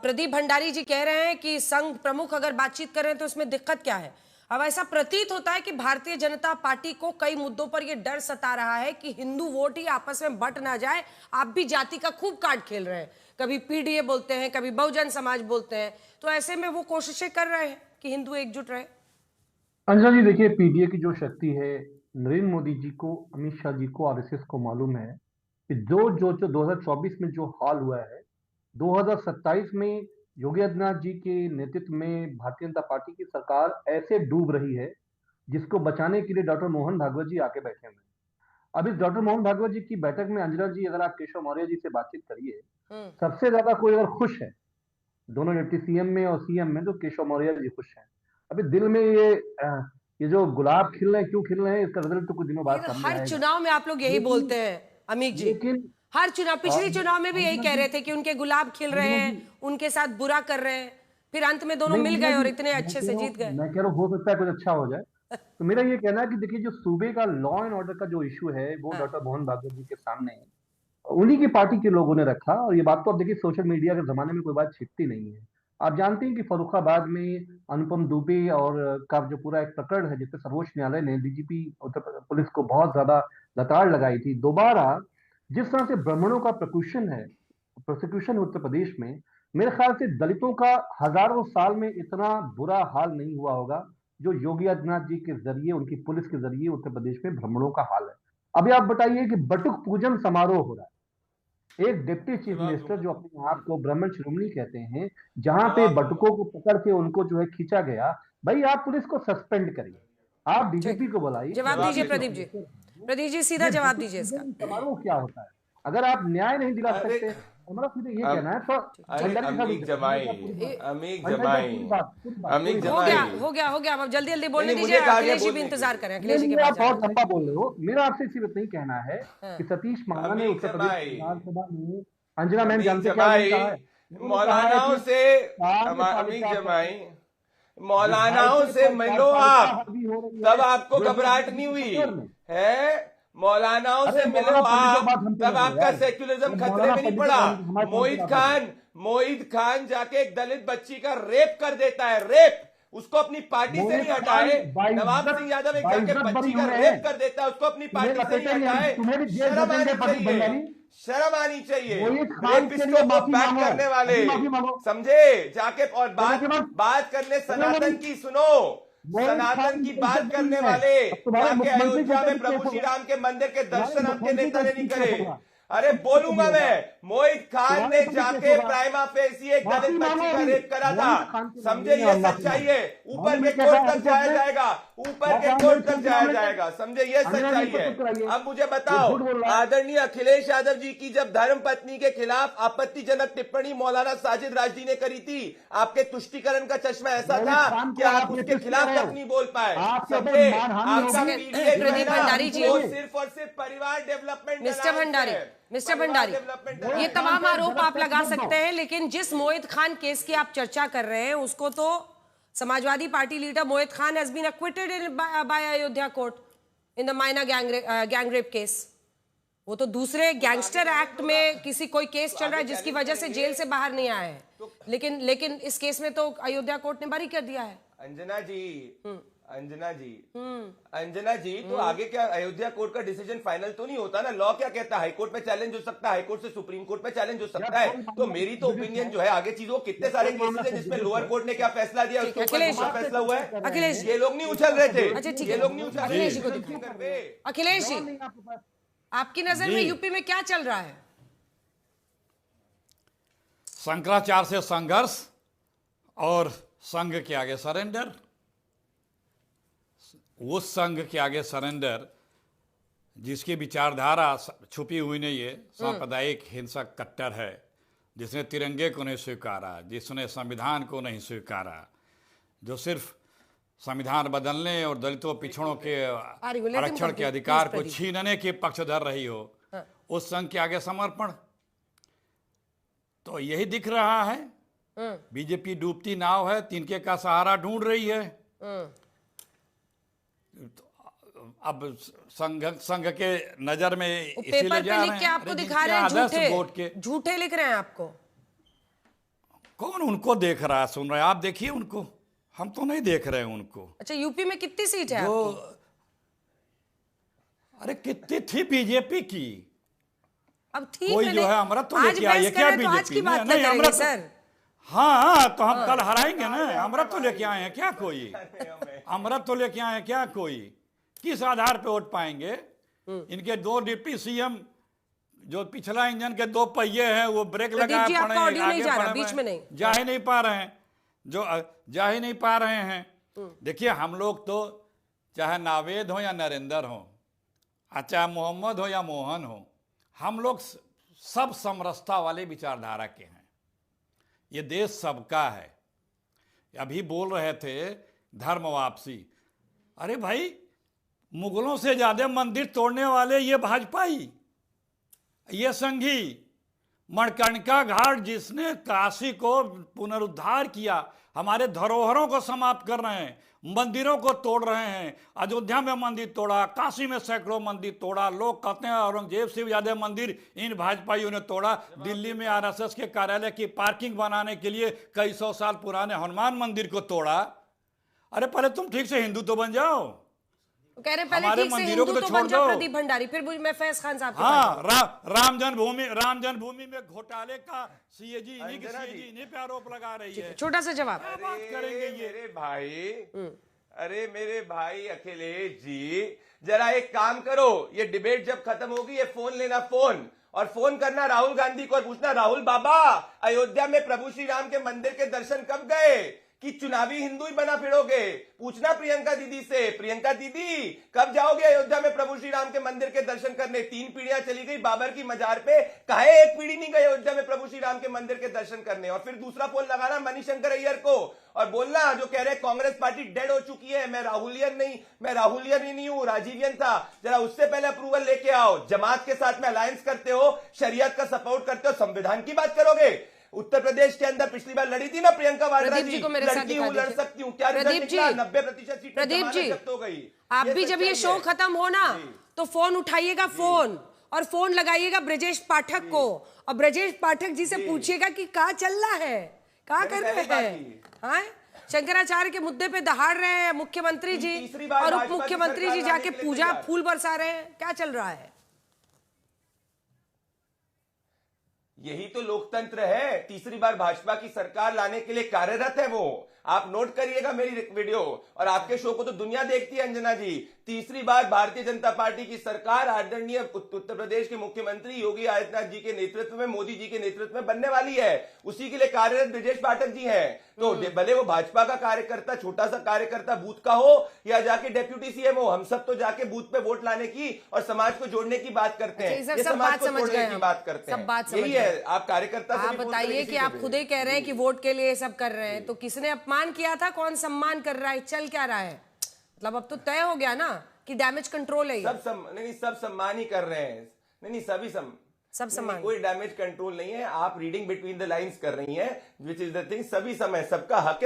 प्रदीप भंडारी जी कह रहे हैं कि संघ प्रमुख अगर बातचीत कर रहे हैं तो इसमें दिक्कत क्या है। अब ऐसा प्रतीत होता है कि भारतीय जनता पार्टी को कई मुद्दों पर यह डर सता रहा है कि हिंदू वोट ही आपस में बंट ना जाए। आप भी जाति का खूब कार्ड खेल रहे हैं, कभी पीडीए बोलते हैं, कभी बहुजन समाज बोलते हैं, तो ऐसे में वो कोशिशें कर रहे हैं कि हिंदू एकजुट रहे। अंजना जी, देखिए, पीडीए की जो शक्ति है, नरेंद्र मोदी जी को, अमित शाह जी को, आरएसएस को मालूम है कि जो 2024 में जो हाल हुआ है, 2027 में योगी आदित्यनाथ जी के नेतृत्व में भारतीय जनता पार्टी की सरकार ऐसे डूब रही है जिसको बचाने के लिए डॉक्टर मोहन भागवत जी आके बैठे हुए हैं। अब इस डॉक्टर मोहन भागवत जी की बैठक में, अंजना जी, अगर आप केशव मौर्य जी से बातचीत करिए, सबसे ज्यादा कोई अगर खुश है दोनों डिप्टी सीएम में और सीएम में, तो केशव मौर्य जी खुश हैं। अभी दिल में ये जो गुलाब खिल रहे हैं, क्यों खिल रहे हैं, इसका रिजल्ट तो कुछ दिनों बाद तो सामने हर आएगा। चुनाव में आप लोग यही लेकिन बोलते हैं अमित जी, लेकिन हर चुनाव, पिछले चुनाव में भी यही अंजना कह जी, रहे थे कि उनके गुलाब खिल रहे अंजना हैं, जी, उनके साथ बुरा कर रहे हैं, फिर अंत में दोनों नहीं मिल अंजना गए जी, और इतने अच्छे से जीत गए। मैं कह रहा हूँ हो सकता है कुछ अच्छा हो जाए। तो मेरा ये कहना है कि देखिए, जो सूबे का लॉ एंड ऑर्डर का जो इशू है, वो हाँ। डॉक्टर मोहन भागवत जी के सामने है, उन्हीं की पार्टी के लोगों ने रखा। और ये बात तो अब देखिए, सोशल मीडिया के जमाने में कोई बात छिपती नहीं है। आप जानते हैं कि फर्रुखाबाद में अनुपम दुबे और का जो पूरा एक प्रकरण है, जिसपे सर्वोच्च न्यायालय ने डीजीपी उत्तर प्रदेश पुलिस को बहुत ज्यादा लताड़ लगाई थी। दोबारा जिस तरह से ब्राह्मणों का प्रोसिक्यूशन उत्तर प्रदेश में, मेरे ख्याल से दलितों का हजारों साल में इतना बुरा हाल नहीं हुआ होगा जो योगी आदित्यनाथ जी के जरिए, उनकी पुलिस के जरिए उत्तर प्रदेश में ब्राह्मणों का हाल है। अभी आप बताइए कि बटुक पूजन समारोह हो रहा है, एक डिप्टी चीफ जवाब मिनिस्टर दूंगा। जो अपने आप को ब्राह्मण शिरोमणि कहते हैं, जहां पे जवाब दूंगा। बटुकों को पकड़ के उनको जो है खींचा गया। भाई, आप पुलिस को सस्पेंड करिए, आप ठीक, डीजीपी को बुलाइए, जवाब जवाब दीजिए डिप्टी चीफ देता प्रदीप हूँ। जी। मिनिस्टर। प्रदीप जी सीधा ये जवाब बटुक दीजिए इसका। पूजन समारोह क्या होता है? अगर आप न्याय नहीं दिला अरे सकते, हमारा सीधे ये अम, कहना है तो अरे भंडारी साहब अमीक जमाई, पूरी बात, अमीक भंडारी साहब जमाई, पूरी बात, अमीक हो गया जमाई। हो गया हो गया, अब जल्दी जल्दी नहीं बोलने नहीं, दीजिए, मुझे कहा गया अखिलेश जी भी बोलने के इंतजार लिए। करें, नहीं अखिलेश जी के नहीं, पास आप जाना बहुत लंबा बोल रहे हो। मेरा आपसे सिर्फ इतना ही कहना है है। कि सतीश महाना ने अमीक उत्तर प्रदेश जमाई, विधानसभा में, अंजना मैम अमीक जानते क्या उन्होंने जमाई, कहा है? उन्होंने कहा है मौलानाओं कि से, अमीक कार्यपालिका पर जमाई, मौलानाओं विधायिका से पर मिलो कार्यपालिका आप, हावी हो रही तब है आपको योगी घबराहट आदित्यनाथ नहीं जी के हुई फेवर में। है। मौलानाओं अरे से मिलो मौलाना पंडितों की आप, बात हमसे तब न करो आपका यार, सेक्युलरिज्म ये खतरे मौलाना में नहीं पंडितों पड़ा। का हमारे कौन सी बात होती है? मोहित खान जाके एक दलित बच्ची का रेप कर देता है, रेप, उसको अपनी पार्टी से नहीं मोहित खान हटाए। नवाब बाइज्जत सिंह यादव एक जाके बाइज्जत बरी बच्ची का हुए हैं। रेप कर देता है, उसको अपनी तुम्हें पार्टी से नहीं लपेटेंगे हम, हटाए। तुम्हें भी जेल शर्म भेजेंगे आनी प्रदीप चाहिए, भंडारी। शर्म आनी चाहिए। मोहित खान के रेपिस्टों लिए को माफी बैक मांगो, करने वाले, अभी माफी मांगो। समझे, जाके और कहने के बाद बात करने अरे सनातन की सुनो, मोहित सनातन खान की बेइज्जत बात नहीं करने है। वाले अब तुम्हारे जाके मुख्यमंत्री के अयोध्या ऊपर में भी केस प्रभु श्री होगा, राम के मंदिर के तुम्हारे दर्शन आपके मुख्यमंत्री नेता के ने ऊपर नहीं भी करे। केस होगा, अरे भी बोलूंगा होगा, मैं, मोहित खान तुम्हारे ने ऊपर भी केस जाके होगा। प्राइमा फेसी एक माफी दलित मांगो बच्ची का अभी, रेप करा था। मोहित खान के समझे, मामले में ये और माफी सच्चाई मांगो। है। ऊपर मालूम के है क्या कोर्ट कहा तक हाईकोर्ट जाया ने? जाएगा, ऊपर क्या के कहा कोर्ट मोहित तक खान के जाया मामले में? जाएगा, समझे, ये अंजना जी सच्चाई को है। चुप कराइए, अब मुझे ये बताओ, झूठ बोल रहा है। आदरणीय अखिलेश यादव जी की जब धर्म पत्नी के खिलाफ आपत्तिजनक टिप्पणी मौलाना साजिद राजदी ने करी थी, आपके तुष्टिकरण का चश्मा ऐसा मोहित था खान कि को आप आप उसके नोटिस खिलाफ कर रहे तक हो, नहीं बोल पाए। आपके ऊपर समझे, मानहानि आपका होगी। पीडीए जो है प्रदीप ना, भंडारी जी, वो सिर्फ और सिर्फ परिवार development mister Bhandari, mister Bhandari, development. ये तमाम पे आरोप गलत आप लगा तथ्य मत सकते दो। हैं, लेकिन जिस मोहित खान केस की आप चर्चा कर रहे हैं उसको तो Samajwadi party leader Mohit Khan has been acquitted in by Ayodhya court in the Maina gang rape case. वो तो दूसरे गैंगस्टर एक्ट में किसी कोई केस चल रहा है जिसकी वजह से जेल से बाहर नहीं आए हैं, लेकिन इस केस में तो अयोध्या कोर्ट ने बरी कर दिया है। अंजना जी, अंजना जी, अंजना जी, तो आगे क्या अयोध्या कोर्ट का डिसीजन फाइनल तो नहीं होता ना? लॉ क्या कहता है? हाईकोर्ट पे चैलेंज हो सकता है, हाईकोर्ट से सुप्रीम कोर्ट पे चैलेंज हो सकता है। तो मेरी तो ओपिनियन जो है, आगे चीजों कितने सारे केसेस है जिसमें लोअर कोर्ट ने क्या फैसला दिया, उसके ऊपर दूसरा फैसला हुआ है। अखिलेश, ये लोग नहीं उछल रहे थे, अच्छा ठीक ये है, लोग नहीं उछल रहे अखिलेश जी को थे। दिखाएं। अखिलेश जी, आपकी नजर में यूपी में क्या चल रहा है? शंकराचार्य से संघर्ष और संघ के आगे सरेंडर। उस संघ के आगे सरेंडर जिसकी विचारधारा छुपी हुई नहीं है, सांप्रदायिक हिंसक कट्टर है, जिसने तिरंगे को नहीं स्वीकारा, जिसने संविधान को नहीं स्वीकारा, जो सिर्फ संविधान बदलने और दलितों पिछड़ों के आरक्षण के अधिकार को छीनने के पक्षधर रही हो, उस संघ के आगे समर्पण। तो यही दिख रहा है, बीजेपी डूबती नाव है, तिनके का सहारा ढूंढ रही है। अब संघ के नजर में इसीलिए जा रहे हैं। आपको दिखा रहे हैं, आदर्श वोट के झूठे लिख रहे हैं आपको। कौन उनको देख रहा है, सुन रहा है? आप देखिए उनको, हम तो नहीं देख रहे हैं उनको। अच्छा, यूपी में कितनी सीट है जो आपकी? अरे कितनी थी बीजेपी की, अब ठीक कोई है, जो नहीं, है अमृत तो आज लेके आई है बहस क्या करें तो आज बीजेपी की बात ने? नहीं, करेंगे अमृत सर। हाँ, तो हम कल हराएंगे ना। अमृत तो लेके आए हैं क्या कोई? अमृत तो लेके आए हैं क्या कोई? किस आधार पे वोट पाएंगे? इनके 2 डिप्टी सीएम, जो पिछला इंजन के 2 पहिए हैं वो ब्रेक प्रदीप लगाए जी, पड़े आपका हैं, ऑडियो नहीं आगे जा रहा, बढ़े बीच में नहीं। जा ही नहीं पा रहे हैं, जो जा ही नहीं पा रहे हैं। देखिए, हम लोग तो चाहे नावेद हो या नरेंद्र हो, चाहे मोहम्मद हो या मोहन हो, हम लोग सब समरसता वाले विचारधारा के हैं। ये देश सबका है। अभी बोल रहे थे धर्म वापसी, अरे भाई, मुगलों से ज्यादा मंदिर तोड़ने वाले ये भाजपाई, ये संघी। मणिकर्णिका घाट जिसने काशी को पुनरुद्धार किया, हमारे धरोहरों को समाप्त कर रहे हैं, मंदिरों को तोड़ रहे हैं। अयोध्या में मंदिर तोड़ा, काशी में सैकड़ों मंदिर तोड़ा। लोग कहते हैं औरंगजेब से भी ज्यादा मंदिर इन भाजपाइयों ने तोड़ा। दिल्ली में आरएसएस के कार्यालय की पार्किंग बनाने के लिए कई 100 साल पुराने हनुमान मंदिर को तोड़ा। अरे पहले तुम ठीक से हिंदू तो बन जाओ, कह रहे पहले हमारे ठीक से मंदिरों को हिंदू तो तो छोड़ बन जाओ दो। प्रदीप भंडारी, फिर मैं फैज खान साहब के पास हाँ, राम जन्मभूमि में घोटाले का सीएजी इन्हीं पे आरोप लगा रही है। छोटा सा जवाब। क्या बात करेंगे ये? मेरे भाई, अरे मेरे भाई अखिलेश जी, जरा एक काम करो, ये डिबेट जब खत्म होगी, ये फोन लेना, फोन और फोन करना राहुल गांधी को और पूछना, राहुल बाबा, अयोध्या में प्रभु श्री राम के मंदिर के दर्शन कब गए कि चुनावी हिंदू ही बना फिरोगे? पूछना प्रियंका दीदी से, प्रियंका दीदी कब जाओगे अयोध्या में प्रभु श्री राम के मंदिर के दर्शन करने? 3 पीढ़ियां चली गई बाबर की मजार पे, काहे एक पीढ़ी नहीं गई अयोध्या में प्रभु श्री राम के मंदिर के दर्शन करने? और फिर दूसरा फोन लगाना मणिशंकर अय्यर को और बोलना, जो कह रहे कांग्रेस पार्टी डेड हो चुकी है, मैं राहुलियन ही नहीं हूं, राजीवियन था, जरा उससे पहले अप्रूवल लेके आओ। जमात के साथ में अलायंस करते हो, शरीयत का सपोर्ट करते हो, संविधान की बात करोगे? उत्तर प्रदेश के अंदर पिछली बार लड़ी थी ना प्रियंका वाड्रा जी, लड़की हूं, लड़ सकती हूं, क्या रिजल्ट निकला? 90% सीटें जब्त हो गई। आप भी जब ये शो खत्म हो ना, तो फोन उठाइएगा, फोन और फोन लगाइएगा ब्रजेश पाठक को, और ब्रजेश पाठक जी से पूछिएगा कि क्या चल रहा है, क्या कर रहे हैं। हाँ, शंकराचार्य के मुद्दे पे दहाड़ रहे हैं मुख्यमंत्री जी और उप मुख्यमंत्री जी, जाके पूजा फूल बरसा रहे हैं, क्या चल रहा है? यही तो लोकतंत्र है। तीसरी बार भाजपा की सरकार लाने के लिए कार्यरत है वो। आप नोट करिएगा मेरी वीडियो, और आपके शो को तो दुनिया देखती है अंजना जी। तीसरी बार भारतीय जनता पार्टी की सरकार आदरणीय उत्तर प्रदेश के मुख्यमंत्री योगी आदित्यनाथ जी के नेतृत्व में, मोदी जी के नेतृत्व में बनने वाली है। उसी के लिए कार्यरत ब्रजेश पाठक जी हैं। तो भले वो भाजपा का कार्यकर्ता, छोटा सा कार्यकर्ता बूथ का हो या जाके डेप्यूटी सीएम हो, हम सब तो जाके बूथ पे वोट लाने की और समाज को जोड़ने की बात करते हैं। ये समाज को जोड़ने की बात करते हैं, यही है। आप कार्यकर्ता, आप बताइए कि आप खुद ही कह रहे हैं कि वोट के लिए सब कर रहे हैं, तो किसने अपमान किया था, कौन सम्मान कर रहा है, चल क्या रहा है? मतलब अब तो तय हो गया ना कि डैमेज कंट्रोल है। सब सम्मान ही कर रहे हैं। नहीं, सभी सब सम्मान, कोई डैमेज कंट्रोल नहीं है। आप रीडिंग बिटवीन द लाइंस कर रही हैं, विच इज द थिंग। सभी समय सबका हक है।